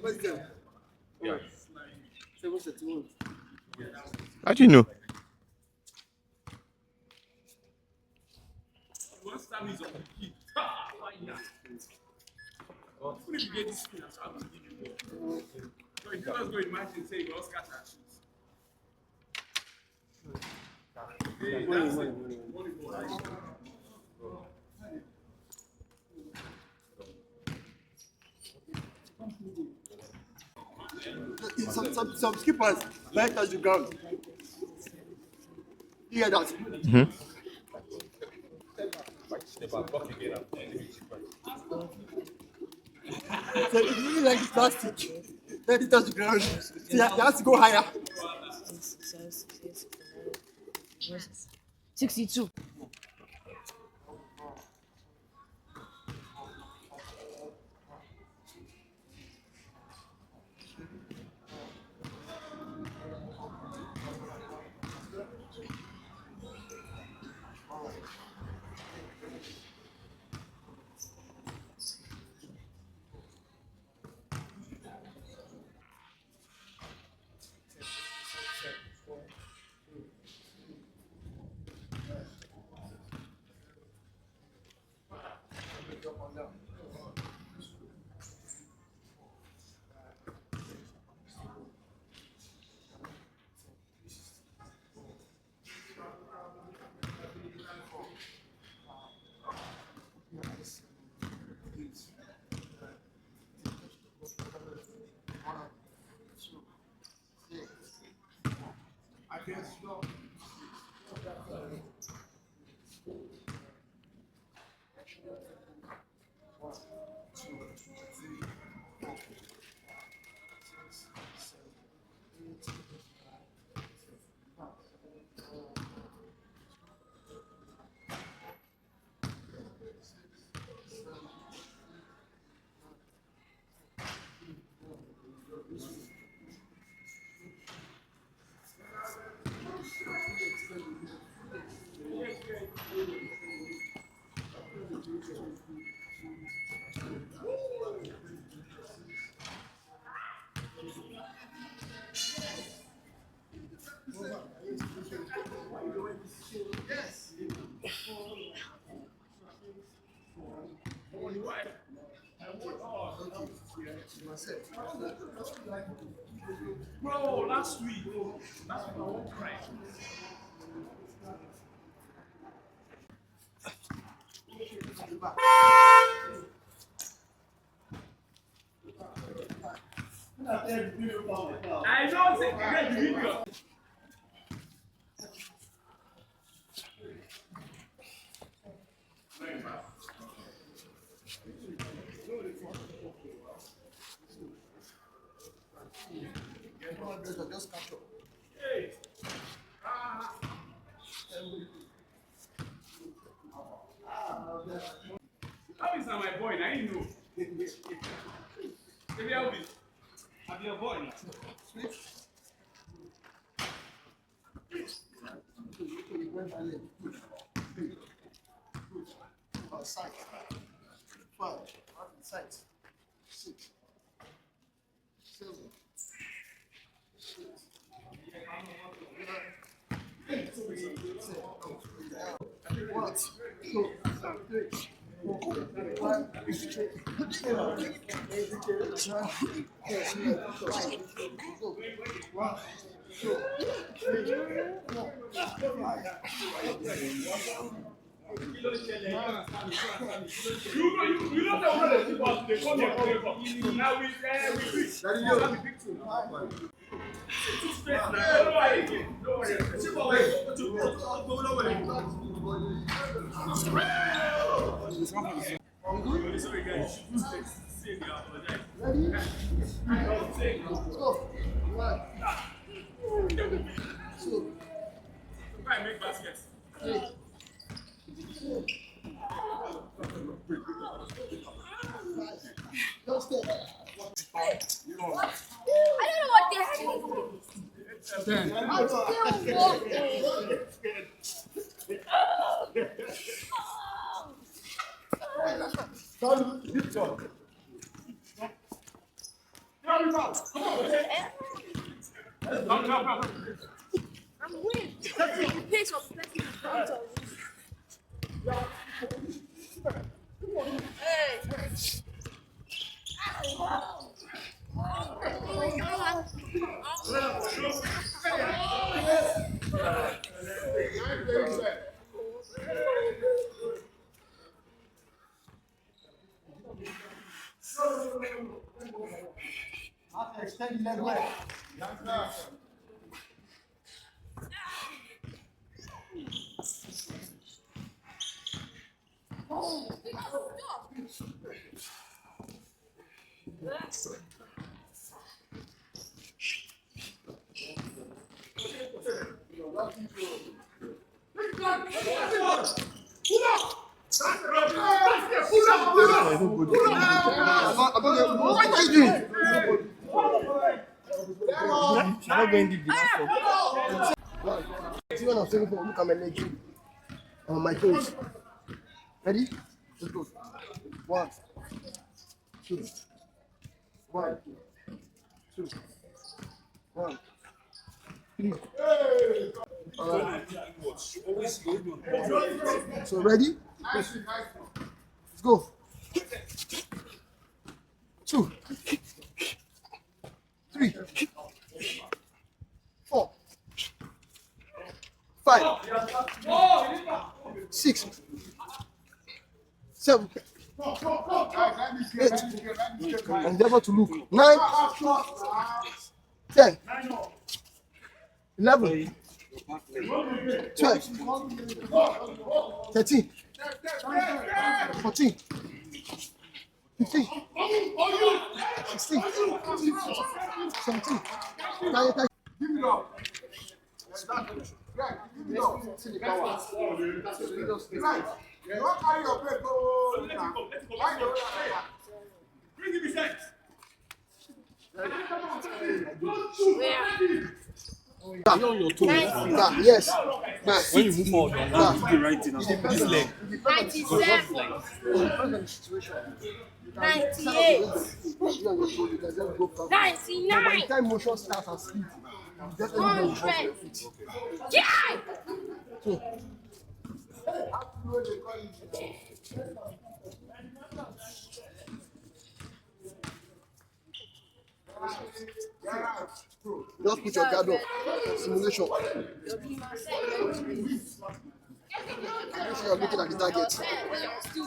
What's them? Yeah. 731. How do you know? Once time is on the key. What if you get this thing? I'm going to give you more. So if you just go imagine, say, you lost catch and shoot. Hey, that's it. Some skippers might touch the ground. You hear that? So if you really like the plastic, let it touch the ground. So you have to go higher. 62. Bro, last week. Last week I won't cry. I don't think you get the video. Just catch up. Hey. How is that my boy? I didn't know. Maybe I'll be your boy. Sight. 12. Sight. 6. 7. 1, 2, 3, 4, 5, 6, 7, 8, You don't know where the people they come here from. Now we reach. Now we pick two. Two straight now. Don't worry again. Don't worry. Sorry guys. Ready? Let's go. 1, 2, Try and make baskets. 3. Don't stop. I don't know what the heck it is. 10. I'm still walking. I'm winning. Pace of blessing in front of me. Hey. Extend leg well. What are you doing? I'm not going to do that. See when I'm saying, look at my leg. On my toes. Ready? Let's go. 1, 2. 1, 2. 1, 3. Alright. So ready? Let's go. 2, 3, 4, 5, 6, 7, 8. Endeavor to look. 9, 10, 11, 12, 13, 14, 15, 16, 17. Give it up. Give it up. See the power. You don't carry your plate. Bring him his hands. On your toes. Yes. When you move forward, you have to the right thing. This leg. 97. 98. 99. By the time motion starts and speed, you definitely know your feet. Yeah! So, just put your guard up. Simulation. Make sure you're looking at the target. Good.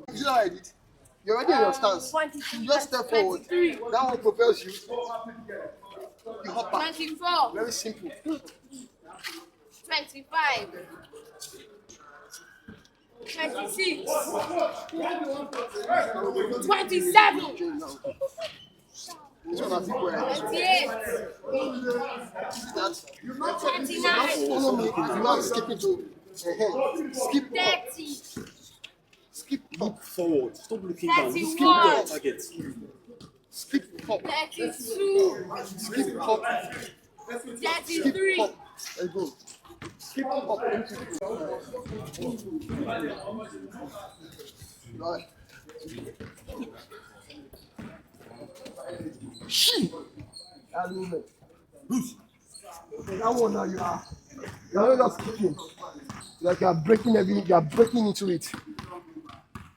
You see how I did? You're already in your stance. You just step forward. That one propels you. You hop back. 24. Very simple. 25. 26. 27. This one has equal. 28. That. 29. Follow me. You are skipping to skip up. 30. Skip Look forward. Stop looking down. Just keep 31. your target. skip up. 32. Skip up. Skip 33. up. There you go. Skip up. Right. That movement. Okay, that one now you're not just kicking. Like you are breaking into it.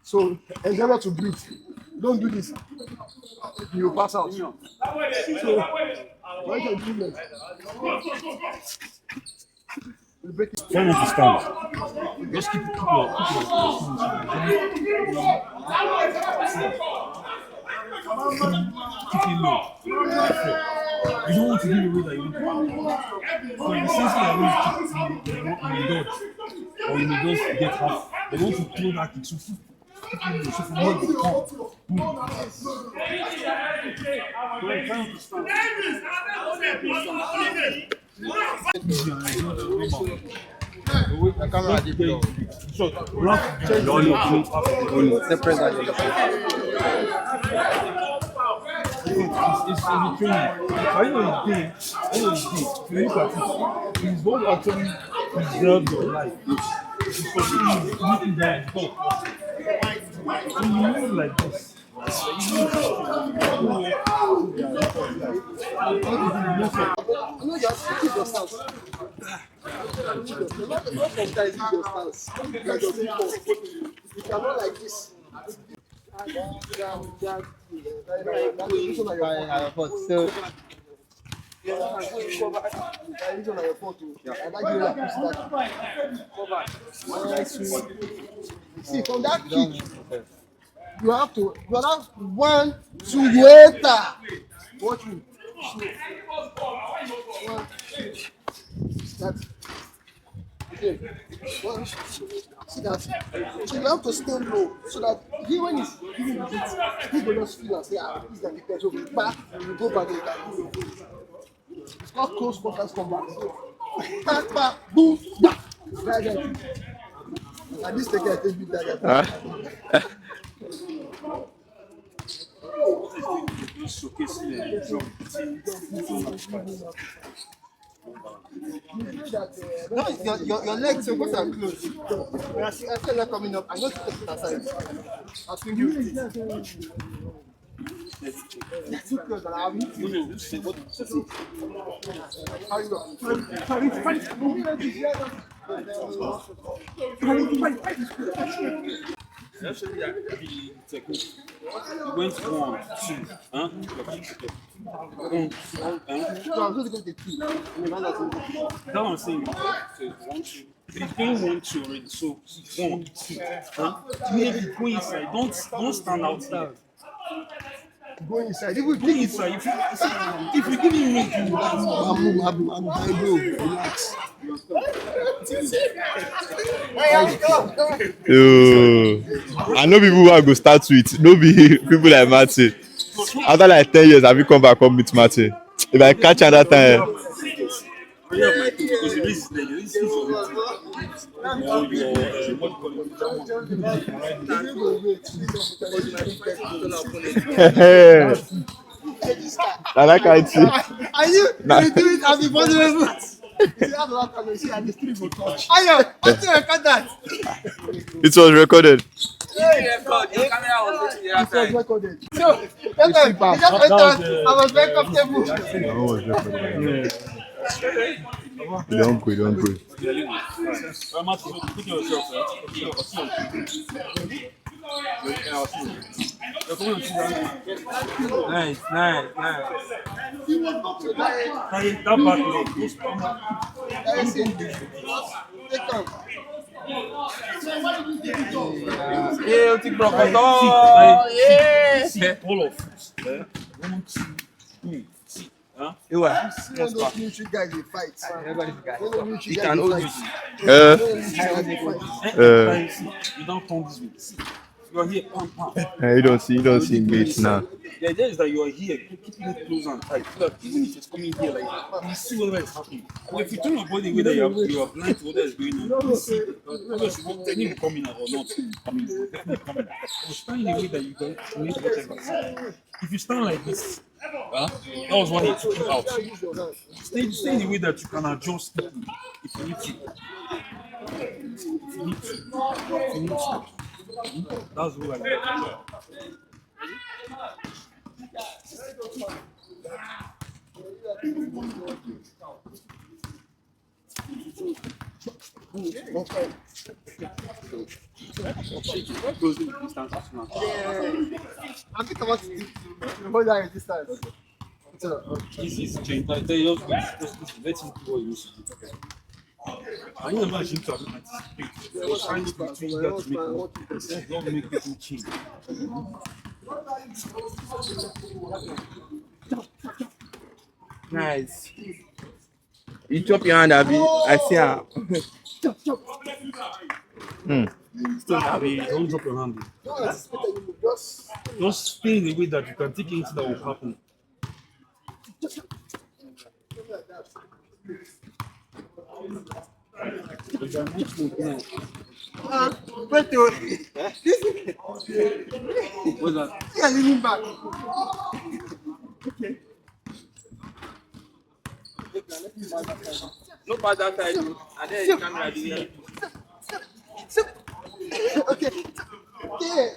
So endeavor to breathe. Don't do this. You pass out. So when you do that, you break it. Try not to stand. Just keep your keep it low. You don't want to give away that you want. So in the sense that you dodge, or you may just get half. They want to throw that kick. So keep it low. So from here you come. Try not to stand. I can't add it. So, The president. it's in the training. I know it's day. If you look at it, it's what actually preserves your life. Because you need that top. So you move like this. You know, just keep your stance. Not sometimes keep your stance. You cannot like this. See, from that kick, you have to, 1, 2, you enter. Watch me. 1, 2, that. Okay. 1, see that. So you have to stand low so that he, when he's giving the hit, he will not feel and say, this is the defense. So we back, we go back again. It's called close quarters combat. Back, back, boom, back. Right there. At least they get a bit like that. No, your legs supposed to close. When I see them coming up, I know to take it aside. I'll swing you with it. They're too close, and I'll meet you. How you go? Actually, the technique. You went 1, 2, huh? So I'm just going to 2. That one saying 1, 2. It's going 1, 2 already. So 1, 2, huh? Maybe go inside. Don't stand out there. Go inside. Go inside. If you give me weight, you will dance. I'm high, bro. Relax. Yo, I know people who I go start with. No be people like Martin. After like 10 years, I will come back and meet Martin. If I catch another time. I like it. Are you do it as a vulnerable? It was recorded. So, that time, they just entered. I was very comfortable. Don't go. Nice. That back leg. See, all of us. 1, 2, 3. See, huh? Those military guys they fight. You can hold it. You don't turn this way. See, you're here, pam. You don't see mates now. The idea is that you are here, keeping it close and tight. So that even if it's coming here, like you see whatever is happening. But if you turn your body away that you are blind to what is going on, you see whether you want to come in or not. I mean, definitely coming. But stand in a way that you don't need whatever. If you stand like this, that was what he took you out. Stay in a way that you can adjust quickly if you need to. That's what I like. Closing the distance as soon as possible. I think I want to hold that distance. So, This is change. I tell you, just let him do what he needs to do. I know about him to anticipate. You're trying to between that to make a don't make people change. Nice. You chop your hand, Abby. I see her. Still, Abby, don't drop your hand. Just stay in the way that you can take anything that will happen. If you are much more, wait, oh, what's that? yeah, leaning back. No pass that side, oh. And then the camera be here. Okay. Okay.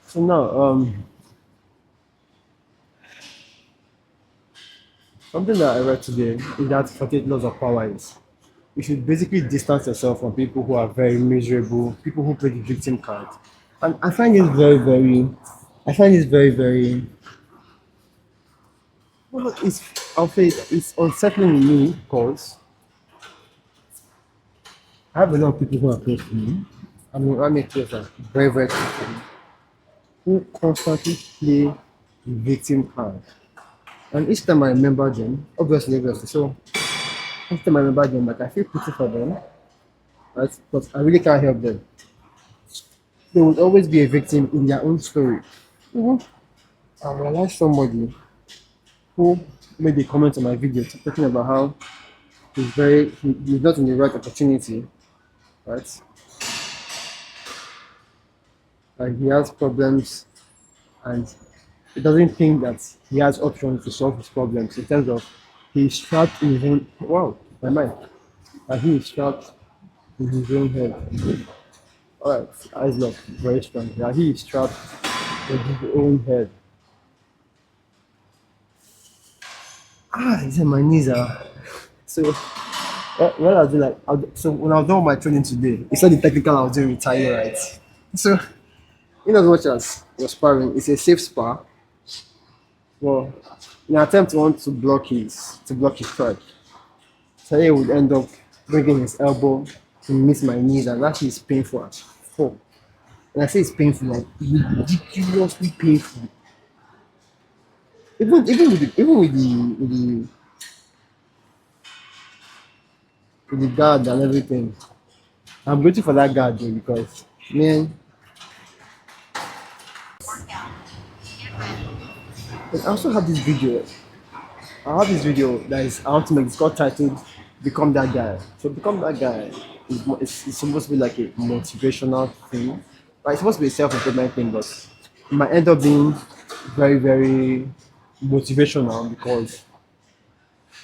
So now, something that I read today is that 48 laws of power is you should basically distance yourself from people who are very miserable, people who play the victim card. And I find this very, well, I'll say it's unsettling to me because I have a lot of people who are close to me. I mean, I make close are very close to me, who constantly play the victim card. And each time I remember them, obviously, so each time I remember them, like I feel pity for them, right? But I really can't help them. They will always be a victim in their own story. Mhm. I realized somebody who made a comment on my video talking about how he's not in the right opportunity, right? And he has problems and he doesn't think that he has options to solve his problems in terms of he's trapped in his own my mind. And he is trapped in his own head. Alright, eyes locked, very strong. Yeah, he is trapped in his own head. He said my knees are. So, what I was doing, so when I was done with my training today, it's not the technical I was doing with Tayo, right? So, in as much as you're sparring, it's a safe spar. Well, in an attempt to want to block his strike, Tayo would end up bringing his elbow to miss my knees, and that is painful as fuck. And I say it's painful, like ridiculously painful. With the guard and everything. I'm grateful for that guard though because man. But I also have this video. I have this video that is I want to make. It's called titled "Become That Guy." So become that guy it's supposed to be like a motivational thing. Like it's supposed to be a self-improvement thing, but it might end up being very motivational because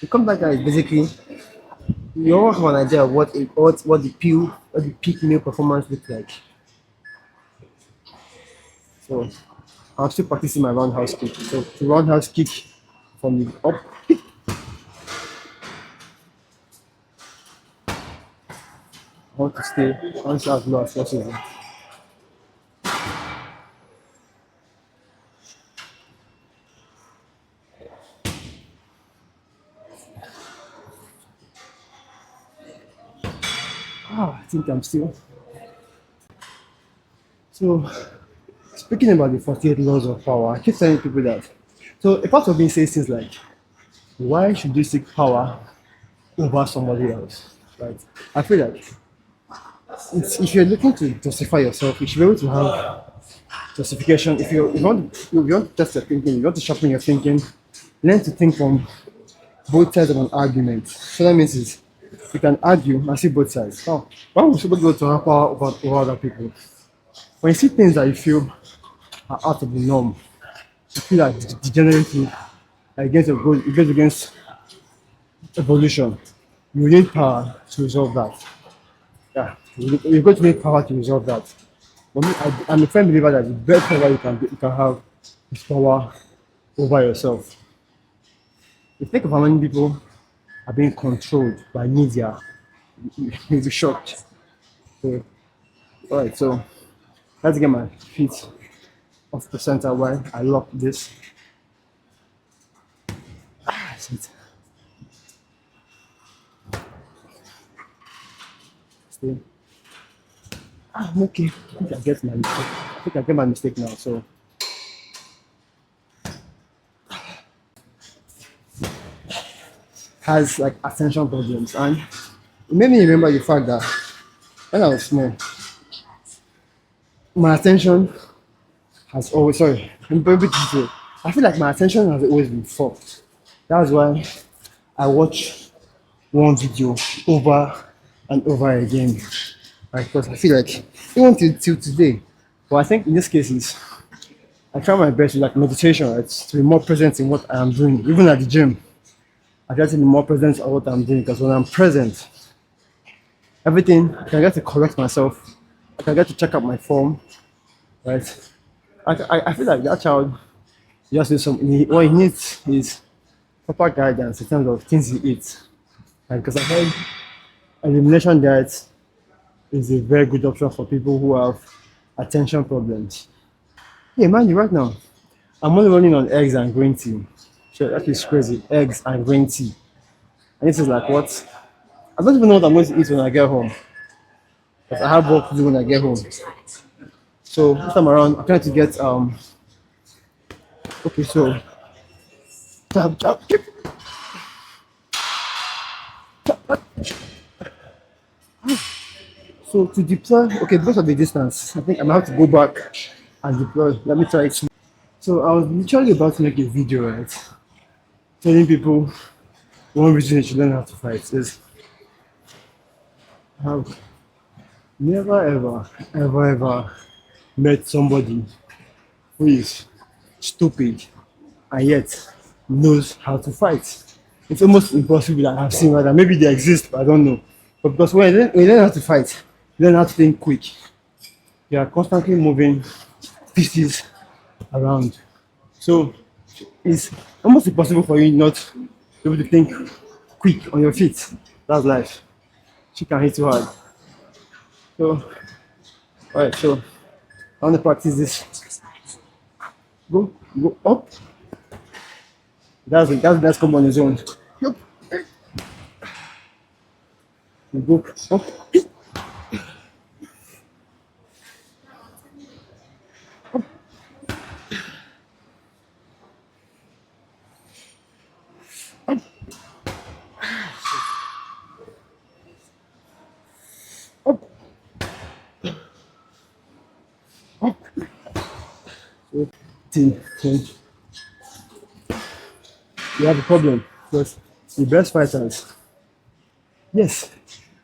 become that guy is basically you all have an idea of what the peak male performance looks like. So I'm still practicing my roundhouse kick. So to roundhouse kick from the up, I want to stay answer as low as possible. I think I'm still. So, speaking about the 48 laws of power, I keep telling people that. So, a part of me says things like, why should you seek power over somebody else? Right? I feel like if you're looking to justify yourself, you should be able to have justification. If you want to test your thinking, you want to sharpen your thinking, learn to think from both sides of an argument. So that means is you can argue and see both sides. Now, why would somebody go to have power over other people? When you see things that you feel are out of the norm, you feel like degenerating, it goes against evolution. You need power to resolve that. Yeah, you're going to need power to resolve that. But me, I'm a firm believer that the best power you can have is power over yourself. You think of how many people are being controlled by media, you'll be shocked. So, all right, so let's get my feet off the center while I lock this. Sit. Stay. I'm okay. I think I get my mistake now. So has like attention problems, and it made me remember the fact that when I was small, my attention has always I feel like my attention has always been fucked. That's why I watch one video over and over again. Right? Because I feel like even till today. But I think in this case is I try my best with like meditation, right? To be more present in what I am doing. Even at the gym. I try to be more present at what I'm doing because when I'm present, everything I can get to correct myself. I can get to check out my form, right? I feel like that child just needs what he needs is proper guidance in terms of things he eats. Right? Because I heard elimination diet is a very good option for people who have attention problems. Hey man, you right now. I'm only running on eggs and green tea. Sure, that is crazy. Eggs and green tea. And this is like what? I don't even know what I'm going to eat when I get home. Because I have work to do when I get home. So this time around, I'm trying to get okay, so so to deploy, okay, because of the distance, I think I'm gonna have to go back and deploy. Let me try it. So I was literally about to make a video, right? Telling people one reason they should learn how to fight is have never ever met somebody who is stupid and yet knows how to fight. It's almost impossible that I've seen rather. Maybe they exist, but I don't know. But because when you learn how to fight, you learn how to think quick. You are constantly moving pieces around. So it's almost impossible for you not to be able to think quick on your feet. That's life. She can hit you hard. So, alright, so I want to practice this. Go up. That's come on his own. Yup. You go up. Thing. You have a problem because the best fighters, yes,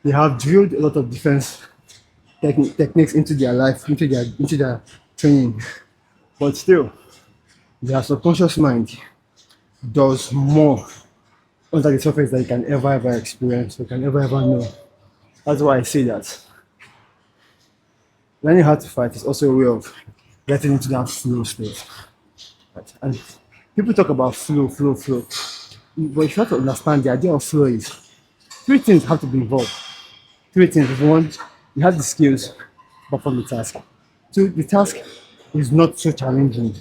they have drilled a lot of defense techniques into their life, into their training, but still, their subconscious mind does more under the surface than you can ever experience, or can ever know. That's why I say that learning how to fight is also a way of getting into that flow state. Right? And people talk about flow. But you have to understand the idea of flow is three things have to be involved. Three things. One, you have the skills to perform the task. Two, the task is not so challenging.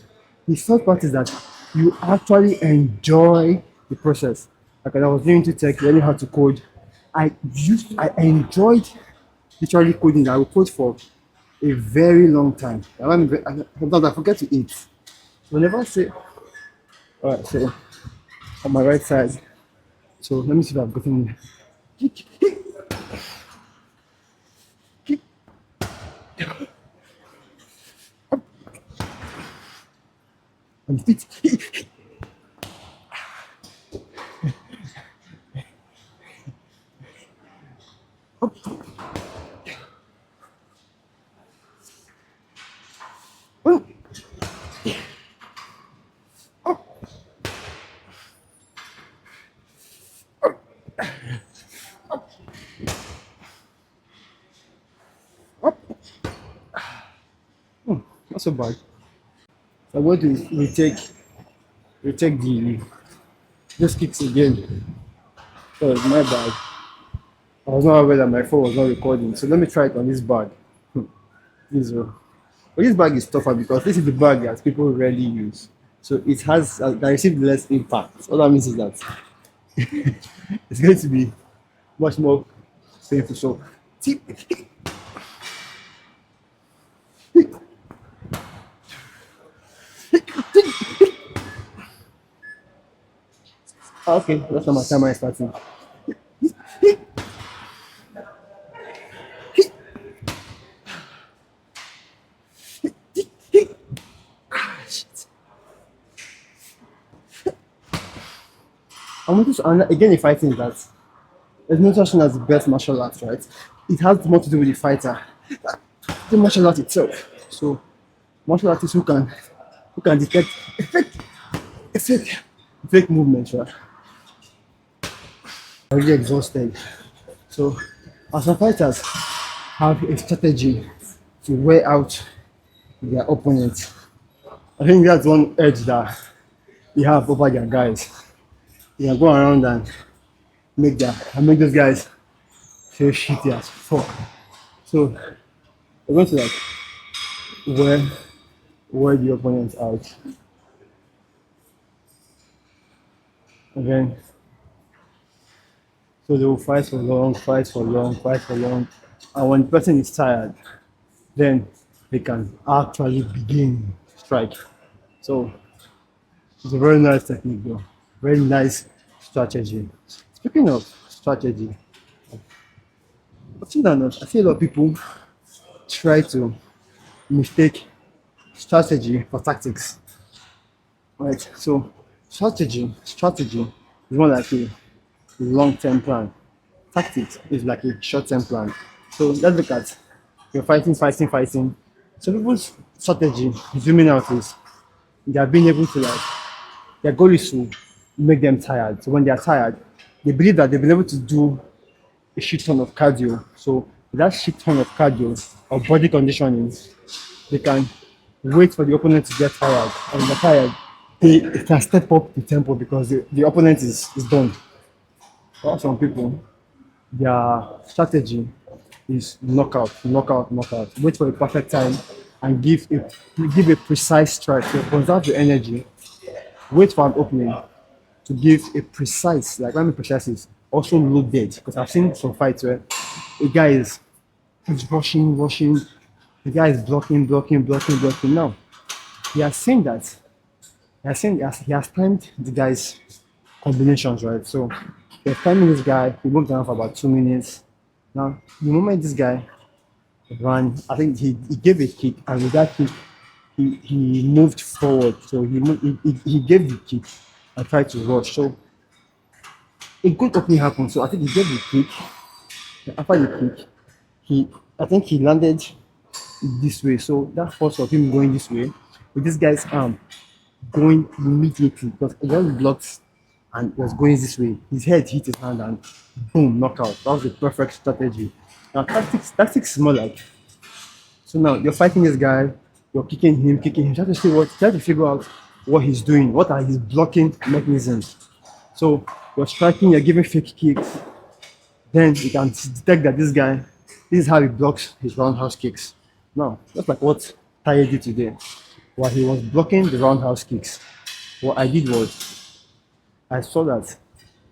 The third part is that you actually enjoy the process. Like when I was doing to tech, learning how to code, I enjoyed literally coding. I would code for a very long time. Sometimes I forget to eat. Whenever I say, all right, so on my right side, so let me see if I've gotten on feet. Not so bad. So I'm going to retake the those kicks again. So it's my bad. I was not aware that my phone was not recording. So let me try it on this bag. This one. But this bag is tougher because this is the bag that people rarely use. So it has that received less impact. All that means is that it's going to be much more painful. So tip. Okay, that's not my timer is starting. I'm going to, and again, the fighting is that there's no such thing as the best martial arts, right? It has more to do with the fighter, the martial art itself. So, martial artists who can detect fake, fake movements, right? I'm really exhausted. So, as some fighters have a strategy to wear out their opponents, I think that's one edge that they have over their guys. They can go around and make those guys feel shitty as fuck. So we're going to like wear the opponents out. And then so they will fight for long, fight for long, fight for long. And when the person is tired, then they can actually begin strike. So it's a very nice technique though. Very nice strategy. Speaking of strategy, I see a lot of people try to mistake strategy for tactics. Right? So strategy is more like a long-term plan. Tactics is like a short-term plan. So let's look at you're fighting. So people's strategy, zooming out, is they are being able to like their goal is to make them tired. So when they are tired, they believe that they've been able to do a shit ton of cardio. So with that shit ton of cardio or body conditioning, they can wait for the opponent to get tired. And when they're tired, they can step up the tempo because the opponent is done. For some people, their strategy is knockout. Wait for the perfect time and give a precise strike. So conserve the energy. Wait for an opening to give a precise, like when I mean precise is also loaded. Because I've seen some fights where a guy is rushing, the guy is blocking. Now he has seen that he has timed the guy's combinations, right? So they're timing this guy, he moved down for about 2 minutes. Now the moment this guy ran, I think he gave a kick, and with that kick he moved forward. So he gave the kick and tried to rush. So a good opening happened. So I think he gave the kick. After the kick, I think he landed this way. So that force of him going this way with this guy's arm going immediately because he just blocked and was going this way. His head hit his hand and boom, knockout. That was the perfect strategy. Now tactics is more like, so now you're fighting this guy, you're kicking him, try to figure out what he's doing, what are his blocking mechanisms. So you're striking, you're giving fake kicks, then you can detect that this is how he blocks his roundhouse kicks. Now, just like what Taye did today, while he was blocking the roundhouse kicks, what I did was I saw that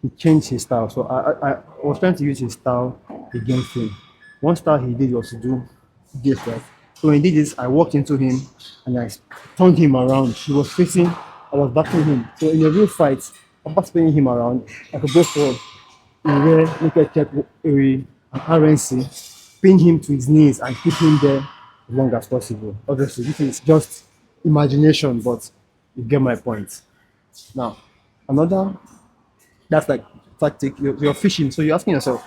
he changed his style. So I was trying to use his style against him. One style he did was to do this, right? So when he did this, I walked into him and I turned him around. He was facing, I was backing him. So in a real fight, after spinning him around, I could go for a rare naked check, an RNC, pin him to his knees and keep him there as long as possible. Obviously, this is just imagination, but you get my point. Now, another that's like tactic. You're fishing, so you're asking yourself,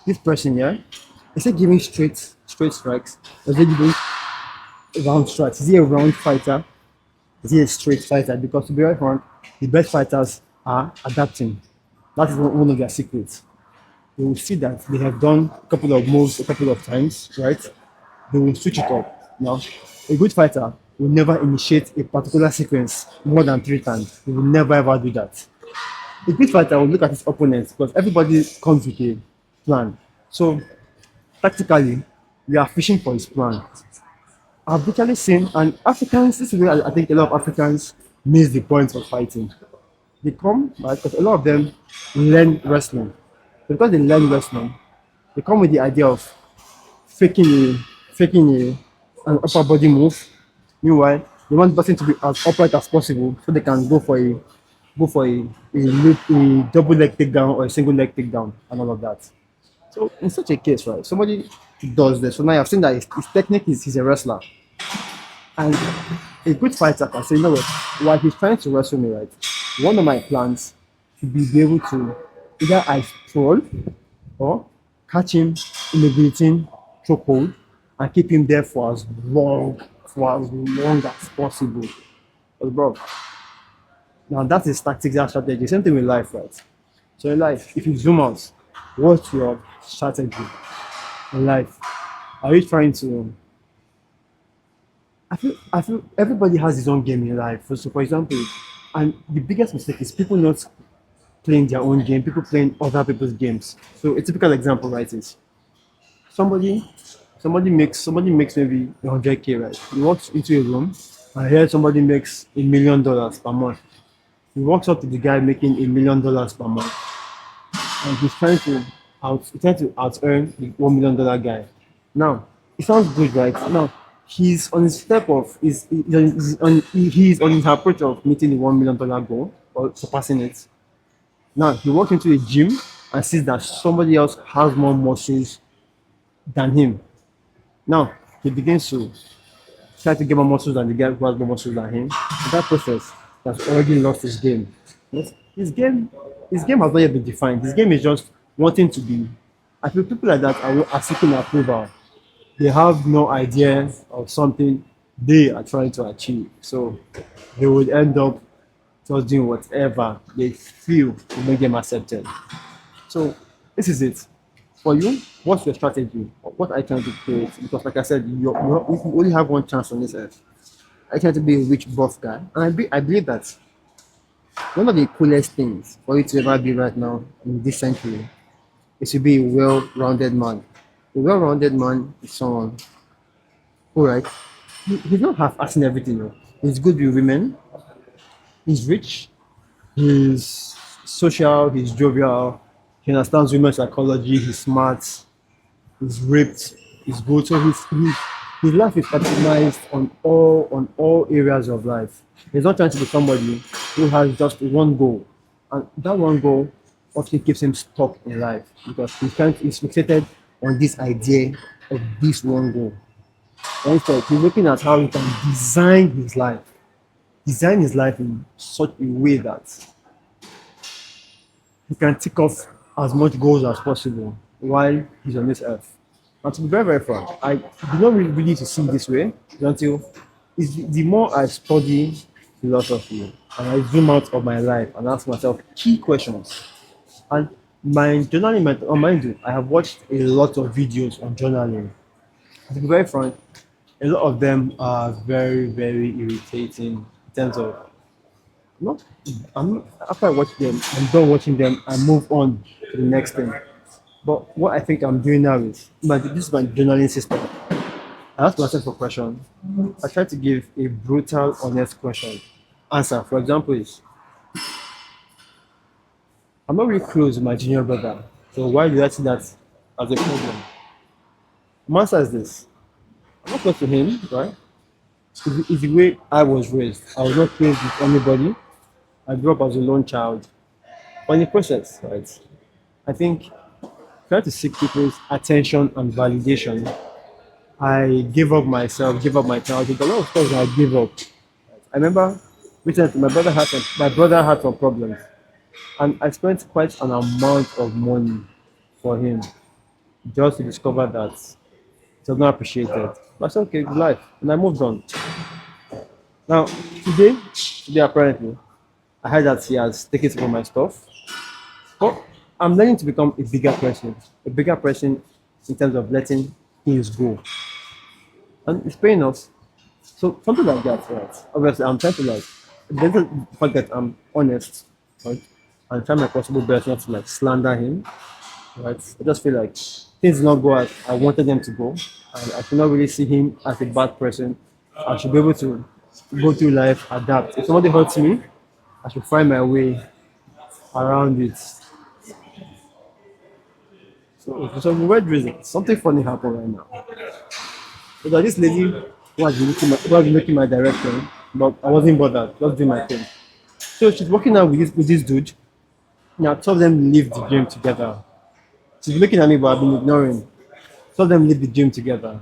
this person, yeah, is he giving straight strikes? Or is he giving round strikes? Is he a round fighter? Is he a straight fighter? Because to be very frank, the best fighters are adapting. That is one of their secrets. You will see that they have done a couple of moves a couple of times, right? They will switch it up. Now, a good fighter will never initiate a particular sequence more than 3 times. He will never ever do that. A good fighter will look at his opponents because everybody comes with a plan. So tactically, we are fishing for his plan. I've literally seen, and Africans, this is where I think a lot of Africans miss the point of fighting. They come, right, because a lot of them learn wrestling. Because they learn wrestling, they come with the idea of faking an upper body move. Meanwhile, they want the person to be as upright as possible so they can go for a double leg takedown or a single leg takedown and all of that. So in such a case, right, somebody does this. So now I've seen that his technique is he's a wrestler. And a good fighter can say, you know what, while he's trying to wrestle me, right, one of my plans should be able to either I sprawl or catch him in a guillotine chokehold and keep him there for as long as possible. But bro, now that is tactical strategy. Same thing with life, right? So in life, if you zoom out, what's your strategy in life? Are you trying to I feel everybody has his own game in life. So for example, and the biggest mistake is people not playing their own game, people playing other people's games. So a typical example, right, is somebody somebody makes maybe 100K, right? He walks into a room and here somebody makes $1 million per month. He walks up to the guy making $1 million per month and he's trying to out earn the $1 million guy. Now, it sounds good, right? Now, he's on his step of he's on his approach of meeting the $1 million goal or surpassing it. Now he walks into a gym and sees that somebody else has more muscles than him. Now he begins to try to get more muscles than the guy who has more muscles than him. In that process, he has already lost his game. Yes, his game has not yet been defined. His game is just wanting to be. I feel people like that are seeking approval. They have no idea of something they are trying to achieve. So they would end up just doing whatever they feel to make them accepted. So this is it. For you, what's your strategy? What are you trying to create? Because like I said, you only have one chance on this earth. I try to be a rich buff guy. And I believe that one of the coolest things for you to ever be right now in this century is to be a well-rounded man. A well-rounded man is someone who, right, he's not half-assing everything. No. He's good with women, he's rich, he's social, he's jovial, he understands women's psychology, he's smart, he's ripped, he's good. So his life is optimized on all areas of life. He's not trying to be somebody who has just one goal. And that one goal often keeps him stuck in life because he's fixated on this idea of this one goal. And instead, he's looking at how he can design his life in such a way that he can tick off as much goals as possible while he's on this earth. And to be very, very frank, I did not really need to see this way until the more I study philosophy and I zoom out of my life and ask myself key questions. And my journaling method, mind you, I have watched a lot of videos on journaling. To be very frank, a lot of them are very, very irritating in terms of not after I watch them, I'm done watching them, I move on to the next thing. But what I think I'm doing now is this is my journaling system. I ask myself a question. I try to give a brutal, honest question. Answer, for example, is I'm not really close with my junior brother. So why do I see that as a problem? My answer is this. I'm not close to him, right? It's the way I was raised. I was not raised with anybody. I grew up as a lone child. But in the process, right? I think trying to seek people's attention and validation, I gave up myself, gave up my childhood. A lot of stuff I gave up. I remember recently my brother had some problems, and I spent quite an amount of money for him just to discover that it was not appreciated. But I said, okay, it's life, and I moved on. Now today apparently, I heard that he has taken some of my stuff, but I'm learning to become a bigger person in terms of letting things go, and it's paying off. So something like that, right? Obviously, I'm trying to like, there's the fact that I'm honest, right? And try my possible best not to like slander him, right? I just feel like things did not go as I wanted them to go, and I should not really see him as a bad person. I should be able to go through life, adapt. If somebody hurts me, I should find my way around it. So for some weird reason, something funny happened right now. So that this lady who has been looking my direction, but I wasn't bothered, just doing my thing. So she's working out with this dude. Now, two of them leave the gym together. She's looking at me, but I've been ignoring. Two of them leave the gym together.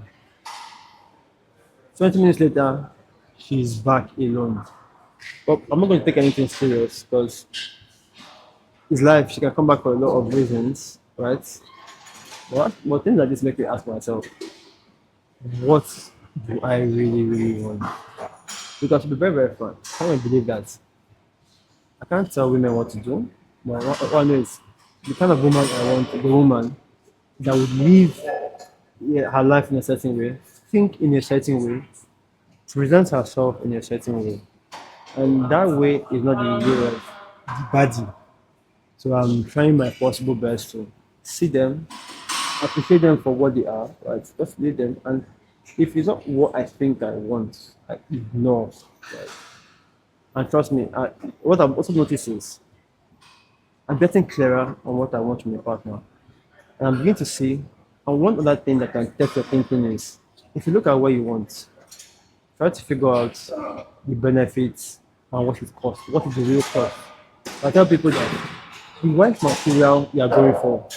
20 minutes later, she's back alone. But I'm not going to take anything serious because it's life. She can come back for a lot of reasons, right? But things like this make me ask myself, what do I really, really want? Because to be very, very frank, I can't believe that I can't tell women what to do. But what I know is the kind of woman I want, the woman that would live her life in a certain way, think in a certain way, present herself in a certain way. And that way is not the way of the body. So I'm trying my possible best to see them, appreciate them for what they are, right? Just lead them. And if it's not what I think I want, I ignore. Right? And trust me, what I've also noticed is I'm getting clearer on what I want from a partner. And I'm beginning to see, and one other thing that can test your thinking is if you look at what you want, try to figure out the benefits and what it costs. What is the real cost? I tell people that the wife material you are going for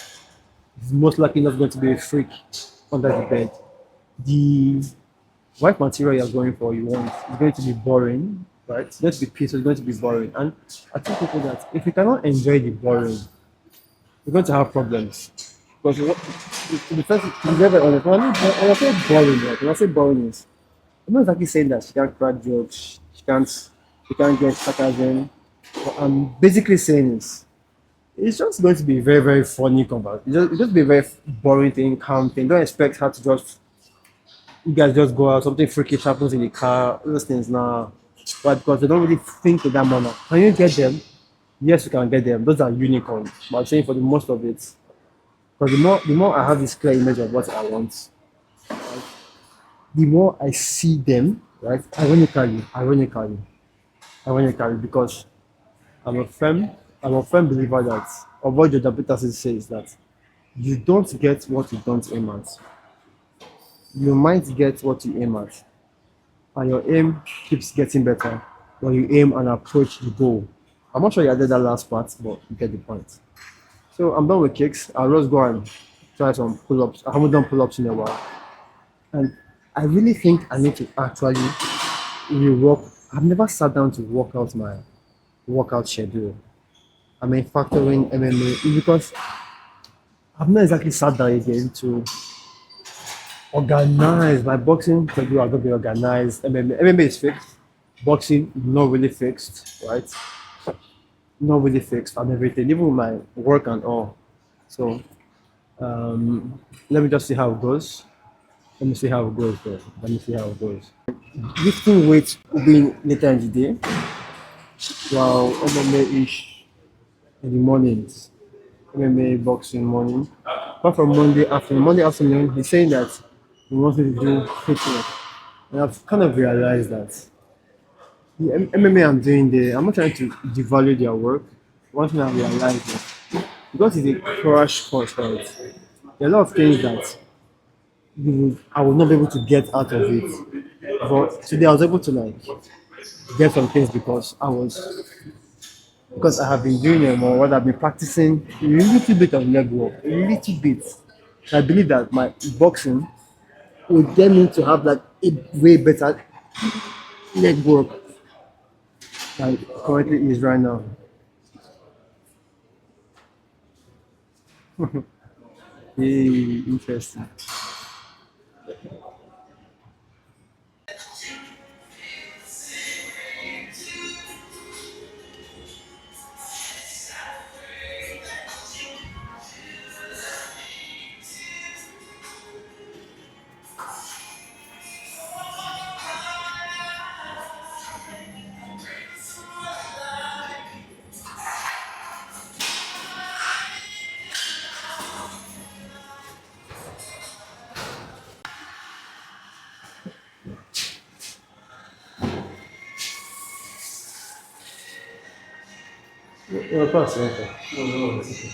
is most likely not going to be a freak under the bed. The wife material you are going for, you want, is going to be boring, right? It's going to be peaceful, it's going to be boring. And I tell people that if you cannot enjoy the boring, you're going to have problems. Because to be to be very honest, when I say boring, right? When I say boring is, I'm not exactly saying that she can't crack jokes, she can't get sarcasm. What I'm basically saying is, it's just going to be very, very funny conversation. It's just be a very boring thing, calm thing. Don't expect her to just, you guys just go out, something freakish happens in the car, those things now. Why? Because they don't really think in that manner. Can you get them? Yes, you can get them. Those are unicorns. But I'm saying for the most of it, because the more I have this clear image of what I want, the more I see them, right? Ironically, because I'm a firm, I'm a firm believer that of what Jordan Peterson says that you don't get what you don't aim at. You might get what you aim at, and your aim keeps getting better when you aim and approach the goal. I'm not sure you added that last part, but you get the point. So I'm done with kicks. I'll just go and try some pull-ups. I haven't done pull-ups in a while. And I really think I need to actually rework. I've never sat down to work out my workout schedule. I mean, factoring MMA because I've not exactly sat down again to organize my boxing schedule. I've not been organized. MMA is fixed. Boxing not really fixed, right? Not really fixed and everything, even with my work and all. So let me just see how it goes. Let me see how it goes there. Let me see how it goes. Lifting weights will be later in the day, while MMA-ish in the mornings. MMA boxing morning. Apart from Monday afternoon, he's saying that he wants me to do fitness. And I've kind of realized that the MMA I'm doing there, I'm not trying to devalue their work. One thing I realized is because it's a crash course, right? There are a lot of things that I will not be able to get out of it. But today I was able to like get some things because I have been doing them or what I've been practicing a little bit of leg work, a little bit. I believe that my boxing would get me to have like a way better leg work than it currently is right now. Hey, interesting. Well, pass, okay. No, no, it's okay.